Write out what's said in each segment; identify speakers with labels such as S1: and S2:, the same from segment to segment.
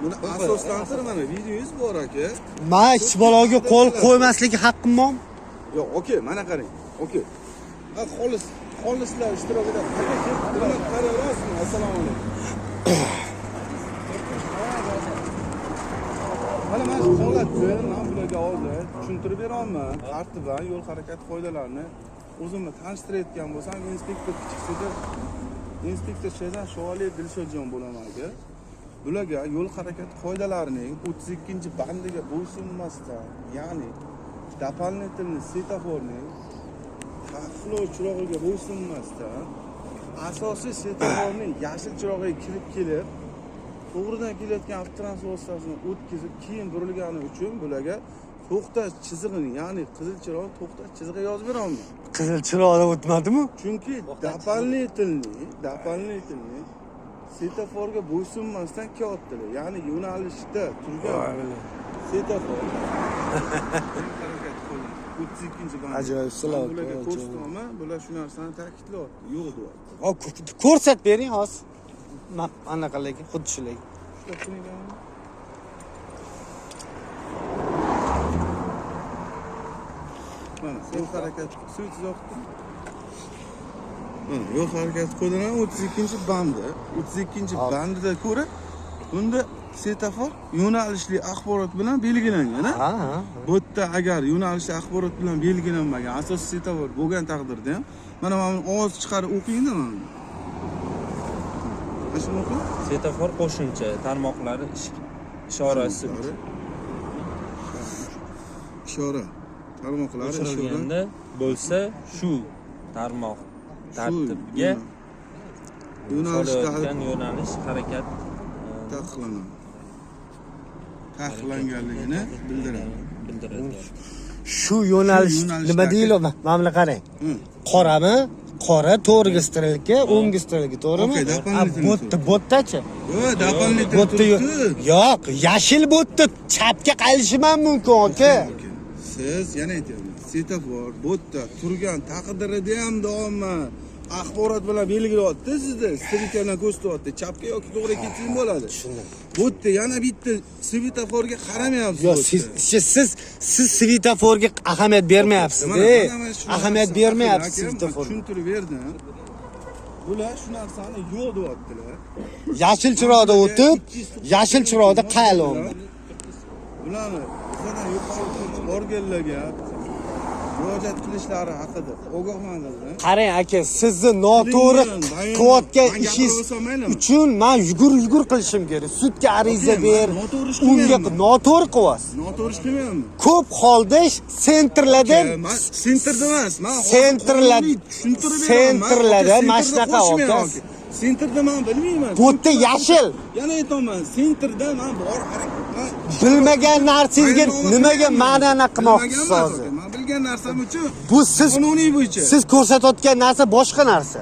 S1: Buni asoslantirib mana videoyingiz bor aka.
S2: Men ish baloga qo'l qo'ymasligi haqqim bormi?
S1: Yo'q, okey, mana qarang. Okey. Xolislar ishtirokida qarayapsizmi? Assalomu alaykum. Mana shu holatni men bularga hozir tushuntirib beraman. Tartiban yo'l harakati qoidalarini o'zimni tanishtirayotgan bo'lsam, inspektor kichik inspektor Shaydan Shovaliy Dilshodjon bo'laman aka. Bularga yo'l harakati qoidalarining 32-bandiga bo'ysunmasdan, ya'ni doполнительный svetoforning taqiqlov chirog'iga bo'ysunmasdan, asosiy svetoforning yashil chirog'iga kirib kelib, to'g'ridan kelayotgan avtotransport vositasini o'tkazib, keyin burilgani uchun bularga to'xtash chizig'ini, ya'ni qizil chiroq to'xtash chizig'i yozib beraman.
S2: Qizil chiroqda o'tmadimi?
S1: Chunki doполнительный svetoforga bo'ysunmasdan kelyaptilar. Ya'ni yo'nalishda turgan svetofor. 32-band.
S2: Ajoyib sizlar.
S1: Bularga ko'rsataman, bular shu narsani ta'kidlayapti. Yo'q deyapti.
S2: Hop, ko'rsat bering hozir. Anaqaligi, xuddi shularga.
S1: Mana yo'l harakati suvsiz yoqdi. Mana yo'l harakati qo'ydilar 32-bandi. 32-bandida ko'ra bunda svetofor yo'nalishli axborot bilan belgilangan.
S2: Ha.
S1: Bu yerda agar yo'nalishli axborot bilan belgilanmagan asosiy svetofor bo'lgan taqdirda ham mana men ovoz chiqarib o'qingda mana. Shuni o'qing.
S3: Svetofor qo'shimcha tarmoqlari ishorasi
S1: ishora tarmoqlari
S3: o'chirilganda bo'lsa shu tarmoq tartibga yo'nalish harakat
S1: taqiqlanganligini bildiradi.
S2: Shu yo'nalish nima deyiladi? Mana buni qarang. Qorami? Qora to'g'riga strilka, o'ngga strilka, to'g'rimi? Botdachi?
S1: Yo'q, doполнительный.
S2: Yo'q, yashil botda chapga qaylishi ham mumkin, aka.
S1: Siz yana aytyapman, svetofor botda turgan taqdirida ham davomman axborot bilan belgilayapti sizda, strilka bilan ko'rsatyapti, chapga yoki to'g'ri ketsin bo'ladi.
S2: Tushundim.
S1: Botda yana bitta svetoforga qaramayapsiz.
S2: Yo'q, siz svetoforga ahamiyat bermayapsiz. Ahamiyat bermayapsiz svetoforga.
S1: Tushuntirib berdim. Bular shu narsani yo'q deyaptilar.
S2: Yashil chiroqda o'tib, yashil chiroqda qaylyapti.
S1: Bularni bizdan yuqori organlarga murojaat qilishlari haqida ogohlantirdim.
S2: Qarang aka, sizni noto'g'ri qilayotgan ishingiz uchun men yugur qilishim kerak. Sudga ariza ber. Unga noto'g'ri qilyapsiz.
S1: Noto'g'ri qilmayapman.
S2: Ko'p holda sentrlarda
S1: emas. Men
S2: sentrlarda mana shunaqa aka.
S1: Sentrda men bilmayman.
S2: Bu yerda yashil.
S1: Yana aytaman, sentrda men bor
S2: bilmagan narsangizga nimaga ma'nani qilmoqchisiz hozir?
S1: Men bilgan narsam uchun
S2: bu siz
S1: qonuniy bo'yicha.
S2: Siz ko'rsatayotgan narsa boshqa narsa.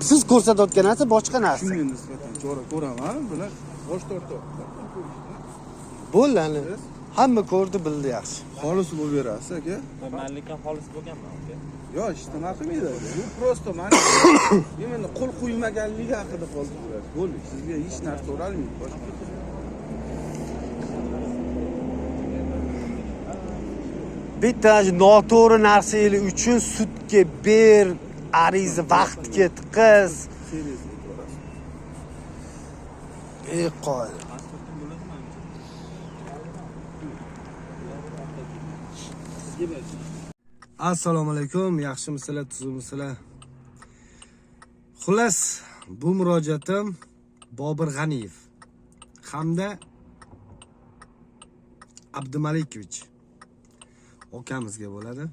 S2: Siz ko'rsatayotgan narsa boshqa narsa.
S1: Shunga nisbatan chora ko'raman, bular bosh tortyapti.
S2: Bo'ladi. Hamma ko'rdi, bildi yaxshi.
S1: Xolis bo'lib berasiz aka.
S3: Manlikka xolis bo'lganmi aka?
S1: Yo'q, ijtimoiy qilmaydi. Bu prosto men imенно qo'l qo'ymaganligi haqida qoldi bular. Bo'ldi, sizga hech narsa so'ralmaydi boshqa.
S2: Bitta noto'g'ri narsalar uchun sudga ber, ariza vaqt ketqiz. Qo'y. Assalomu alaykum, yaxshimisizlar, tuzukmisizlar? Xullas, bu murojaatim Bobur G'aniyev hamda Abdumalikovich okamizga bo'ladi.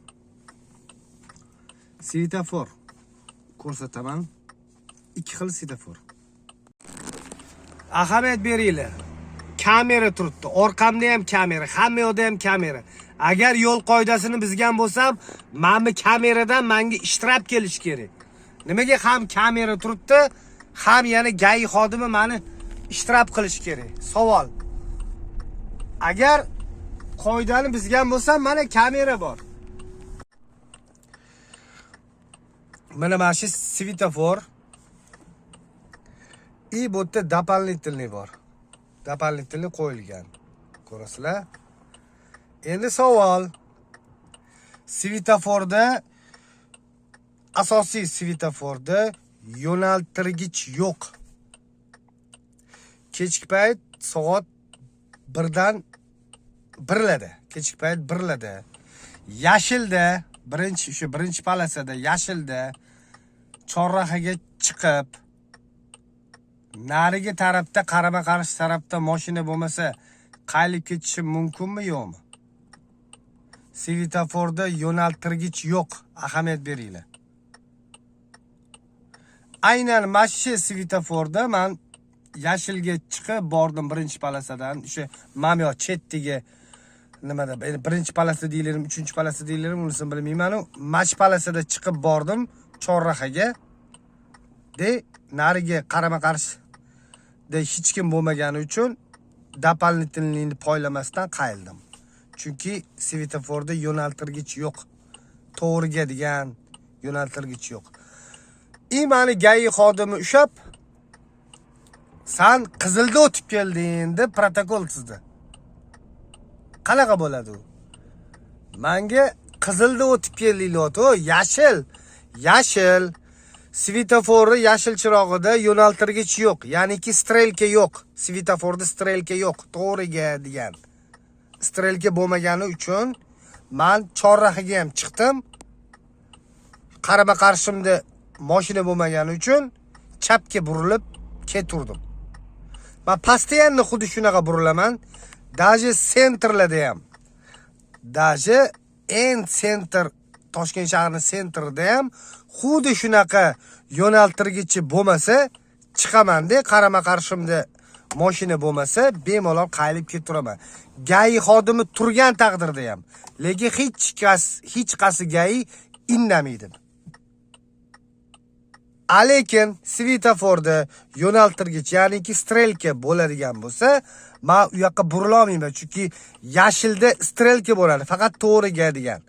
S2: Svetofor ko'rsataman. 2 xil svetofor. Ahamiyat beringlar. Kamera turibdi. Orqamda ham kamera, hamma yoqda ham kamera. Agar yo'l qoidasini buzgan bo'lsam, mana kameradan menga ishtirab kelish kerak. Nimaga ham kamera turibdi, ham yana GAI xodimi meni ishtirab qilish kerak? Savol. Agar qoidani buzgan bo'lsam, mana kamera bor. Mana shu svetofor. И bu yerda дополнительный bor. doполнительный qo'yilgan. Ko'rasizlar? Endi savol. Svetoforda asosiy svetoforda yo'naltirgich yo'q. Kechki payt soat 1dan 1larda, kechki payt 1larda yashilda, birinchi palasada yashilda chorrahaga chiqib, narigi tarafda, qarama-qarshi tarafda mashina bo'lmasa, qaylib ketishi mumkinmi, yo'qmi? Svetoforda yo'naltirgich yo'q, ahamiyat beringlar. Aynan mana shu svetoforda men yashilga chiqib bordim birinchi palasadan, o'sha mamyo chetdagi nimada, birinchi palasa deylarmi, uchinchi palasa deylarmi, unisini bilmayman. Mana shu palasada chiqib bordim chorrahaga. Narigi qarama-qarshi hech kim bo'lmagani uchun doполнительныйni poylamasdan qayildim. Chunki svetoforda yo'naltirgich yo'q. To'g'riga degan yo'naltirgich yo'q. Mani GAI xodimi ushab, "Sen qizilda o'tib kelding" deb protokol tuzdi. Qanaqa bo'ladi u? Menga qizilda o'tib keldinglar, yashil. Svetoforda yashil chirog'ida yo'naltirgich yo'q, ya'niki strelka yo'q. Svetoforda strelka yo'q, to'g'riga degan. Strelka bo'lmagani uchun men chorrahaga ham chiqdim. Qarama-qarshimda mashina bo'lmagani uchun chapga burilib keturdim. Men постоянно xuddi shunaqa burilaman. Даже sentrlarda ham. Даже center Toshkent shahrining sentrida ham xuddi shunaqa yo'naltirgichi bo'lmasa, chiqaman-da, qarama-qarshimda mashina bo'lmasa, bemalol qaylib ketiraman. GAI xodimi turgan taqdirda ham, lekin hech qaysi GAI indamaydi. Lekin svetoforda yo'naltirgich, ya'niki strelka bo'ladigan bo'lsa, men u yoqqa burila olmayman, chunki yashilda strelka bo'ladi, faqat to'g'riga degan.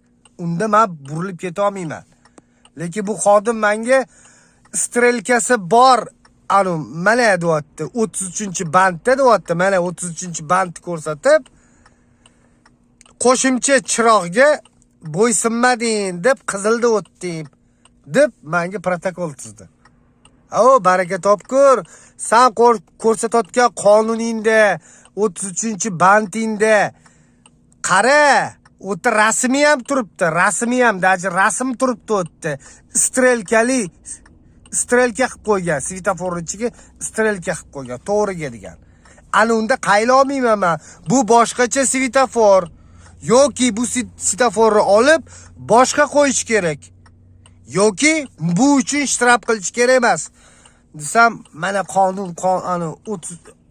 S2: Unda men burilib keta olmayman. Lekin bu xodim menga strelkasi bor, mana deyapti, 33-bandda deyapti, mana 33-bandni ko'rsatib, qo'shimcha chiroqga bo'ysunmading deb qizilda o'tdim deb menga protokol tuzdi. Baraka topkur, sen ko'rsatayotgan qonuningda 33-bandingda qara, o'ta rasmi ham turibdi, daji rasm turibdi o'tdi. Strelka qilib qo'ygan, svetoforning ichiga strelka qilib qo'ygan, to'g'riga degan. Ana unda qayla olmayman men. Bu boshqacha svetofor. Yoki bu svetoforni olib boshqa qo'yish kerak. Yoki bu uchun shtrap qilish kerak emas. Desam, mana qonun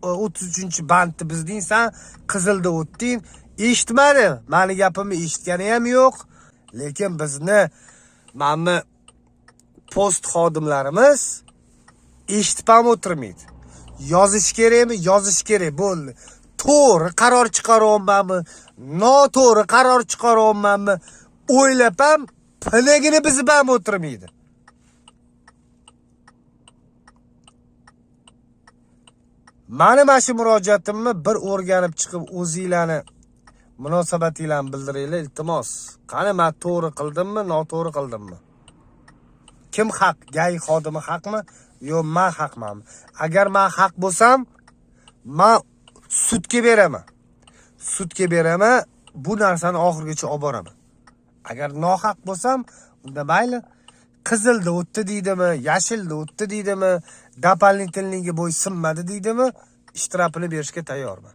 S2: 33-bandni bizding, sen qizilda o'tding. Eshitmadi. Meni gapimni eshitgani ham yo'q. Lekin bizni mana post xodimlarimiz eshitib ham o'tirmaydi. Yozish kerakmi? Yozish kerak. Bo'ldi. To'g'ri qaror chiqaryapmanmi? Noto'g'ri qaror chiqaryapmanmi? O'ylab ham pinagini bizib ham o'tirmaydi. Mana shu murojaatimni bir o'rganib chiqib o'zinglarni munosabatinglarni bildiringlar, iltimos. Qani men to'g'ri qildimmi, noto'g'ri qildimmi? Kim haq? GAI xodimi haqmi yo men haqmanmi? Agar men haq bo'lsam, men sudga beraman. Bu narsani oxirigacha olib boraman. Agar nohaq bo'lsam, unda mayli, qizilda o'tdi deydimi, yashilda o'tdi deydimi, doполнительныйga bo'ysunmadi deydimi, ishtirapini berishga tayyorman.